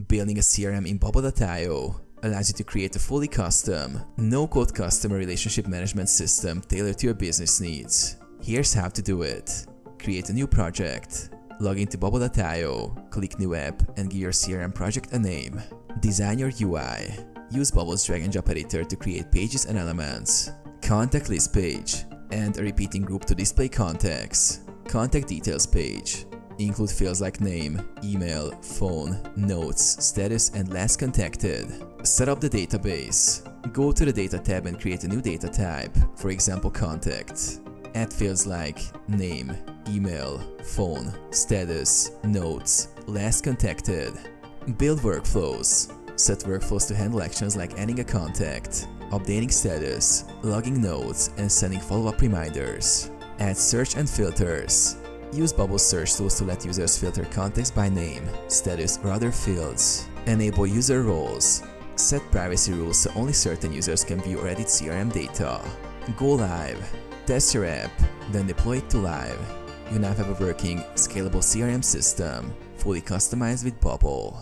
Building a CRM in Bubble.io allows you to create a fully custom, no-code customer relationship management system tailored to your business needs. Here's how to do it. Create a new project. Log into Bubble.io, click New App, and give your CRM project a name. Design your UI. Use Bubble's drag and drop editor to create pages and elements. Contact list page. And a repeating group to display contacts. Contact details page. Include fields like name, email, phone, notes, status, and last contacted. Set up the database. Go to the Data tab and create a new data type, for example contact. Add fields like name, email, phone, status, notes, last contacted. Build workflows. Set workflows to handle actions like adding a contact, updating status, logging notes, and sending follow-up reminders. Add search and filters. Use Bubble's search tools to let users filter contacts by name, status, or other fields. Enable user roles. Set privacy rules so only certain users can view or edit CRM data. Go live. Test your app, then deploy it to live. You now have a working, scalable CRM system, fully customized with Bubble.